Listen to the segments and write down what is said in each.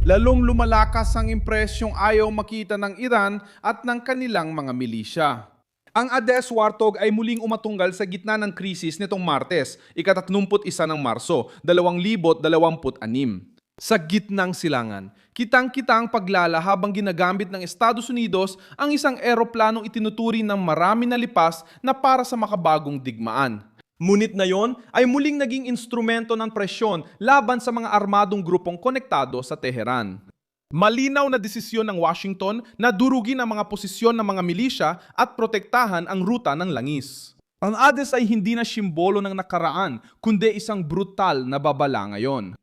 Lalong lumalakas ang impresyong ayaw makita ng Iran at ng kanilang mga milisya. Ang Ades Warthog ay muling umatunggal sa gitna ng krisis nitong Martes, ika-31 ng Marso, 2026. Sa gitnang silangan, kitang-kita ang paglala habang ginagamit ng Estados Unidos ang isang eroplanong itinuturing ng marami na lipas na para sa makabagong digmaan. Ngunit na yon ay muling naging instrumento ng presyon laban sa mga armadong grupong konektado sa Teheran. Malinaw na desisyon ng Washington na durugin ang mga posisyon ng mga milisya at protektahan ang ruta ng langis. Ang Ades ay hindi na simbolo ng nakaraan, kundi isang brutal na babala ngayon.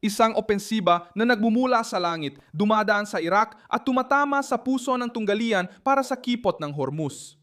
Isang opensiba na nagmumula sa langit, dumadaan sa Iraq at tumatama sa puso ng tunggalian para sa kipot ng Hormuz.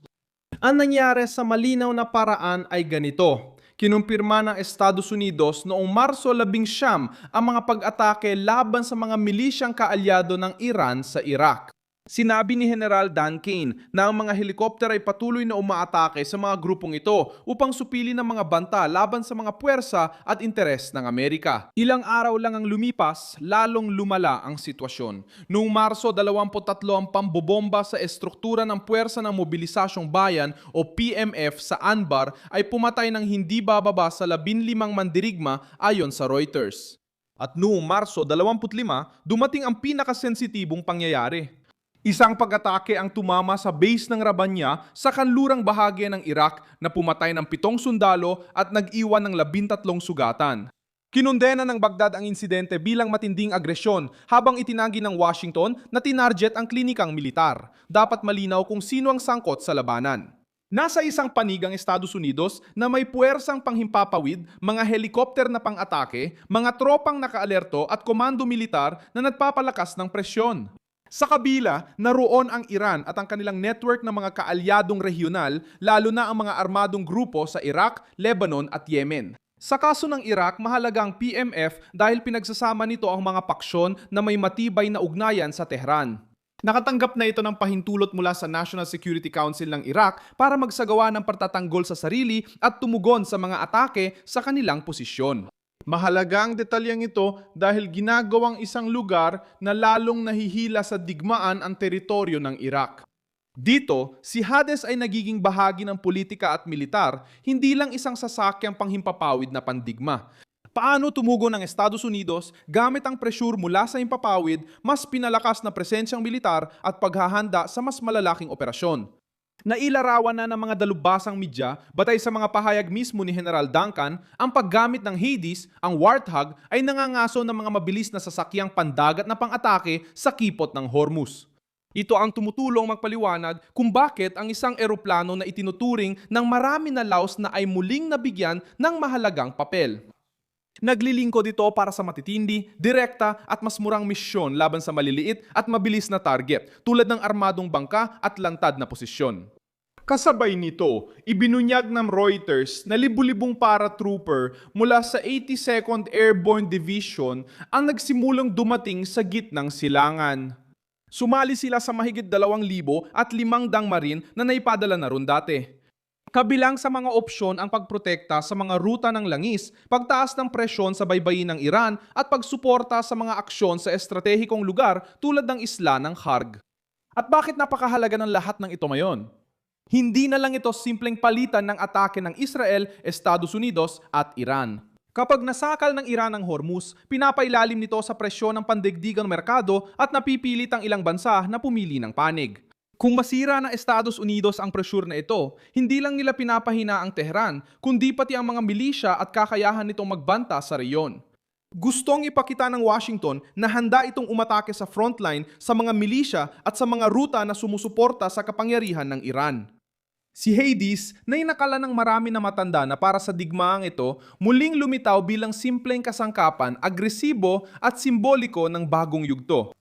Ang nangyari sa malinaw na paraan ay ganito. Kinumpirma ng Estados Unidos noong Marso 19 ang mga pag-atake laban sa mga milisyang kaalyado ng Iran sa Iraq. Sinabi ni General Dan Kane na ang mga helikopter ay patuloy na umaatake sa mga grupong ito upang supili ng mga banta laban sa mga puwersa at interes ng Amerika. Ilang araw lang ang lumipas, lalong lumala ang sitwasyon. Noong Marso 23 ang pambobomba sa estruktura ng Puwersa ng Mobilisasyong Bayan o PMF sa Anbar ay pumatay ng hindi bababa sa 15 mandirigma ayon sa Reuters. At noong Marso 25, dumating ang pinakasensitibong pangyayari. Isang pag-atake ang tumama sa base ng Rabanya sa kanlurang bahagi ng Iraq na pumatay ng 7 sundalo at nag-iwan ng 13 sugatan. Kinundena ng Baghdad ang insidente bilang matinding agresyon habang itinanggi ng Washington na tinarget ang klinikang militar. Dapat malinaw kung sino ang sangkot sa labanan. Nasa isang panig ang Estados Unidos na may puwersang panghimpapawid, mga helikopter na pang-atake, mga tropang nakaalerto at komando militar na nagpapalakas ng presyon. Sa kabila, naroon ang Iran at ang kanilang network ng mga kaalyadong regional, lalo na ang mga armadong grupo sa Iraq, Lebanon at Yemen. Sa kaso ng Iraq, mahalaga ang PMF dahil pinagsasama nito ang mga paksyon na may matibay na ugnayan sa Tehran. Nakatanggap na ito ng pahintulot mula sa National Security Council ng Iraq para magsagawa ng pagtatanggol sa sarili at tumugon sa mga atake sa kanilang posisyon. Mahalaga ang detalyeng ito dahil ginagawang isang lugar na lalong nahihila sa digmaan ang teritoryo ng Iraq. Dito, si Hades ay nagiging bahagi ng politika at militar, hindi lang isang sasakyang panghimpapawid na pandigma. Paano tumugon ng Estados Unidos gamit ang presyur mula sa himpapawid, mas pinalakas na presensyang militar at paghahanda sa mas malalaking operasyon? Nailarawan na ng mga dalubhasang media, batay sa mga pahayag mismo ni General Duncan, ang paggamit ng Hades, ang Warthog, ay nangangaso ng mga mabilis na sasakyang pandagat na pang-atake sa kipot ng Hormuz. Ito ang tumutulong magpaliwanag kung bakit ang isang eroplano na itinuturing ng marami na laos na ay muling nabigyan ng mahalagang papel. Naglilingkod ito para sa matitindi, direkta at mas murang misyon laban sa maliliit at mabilis na target tulad ng armadong bangka at lantad na posisyon. Kasabay nito, ibinunyag ng Reuters na libu-libong paratrooper mula sa 82nd Airborne Division ang nagsimulang dumating sa gitnang silangan. Sumali sila sa mahigit 2,000 at 500 marine na naipadala na ron dati. Kabilang sa mga opsyon ang pagprotekta sa mga ruta ng langis, pagtaas ng presyon sa baybayin ng Iran at pagsuporta sa mga aksyon sa estratehikong lugar tulad ng isla ng Kharg. At bakit napakahalaga ng lahat ng ito ngayon? Hindi na lang ito simpleng palitan ng atake ng Israel, Estados Unidos at Iran. Kapag nasakal ng Iran ang Hormuz, pinapailalim nito sa presyon ng pandigdigang merkado at napipilit ang ilang bansa na pumili ng panig. Kung masira ng Estados Unidos ang presyur na ito, hindi lang nila pinapahina ang Tehran, kundi pati ang mga milisya at kakayahan nitong magbanta sa reyon. Gustong ipakita ng Washington na handa itong umatake sa frontline sa mga milisya at sa mga ruta na sumusuporta sa kapangyarihan ng Iran. Si Hades, na inakala ng marami na matanda na para sa digmaang ito, muling lumitaw bilang simpleng kasangkapan, agresibo at simboliko ng bagong yugto.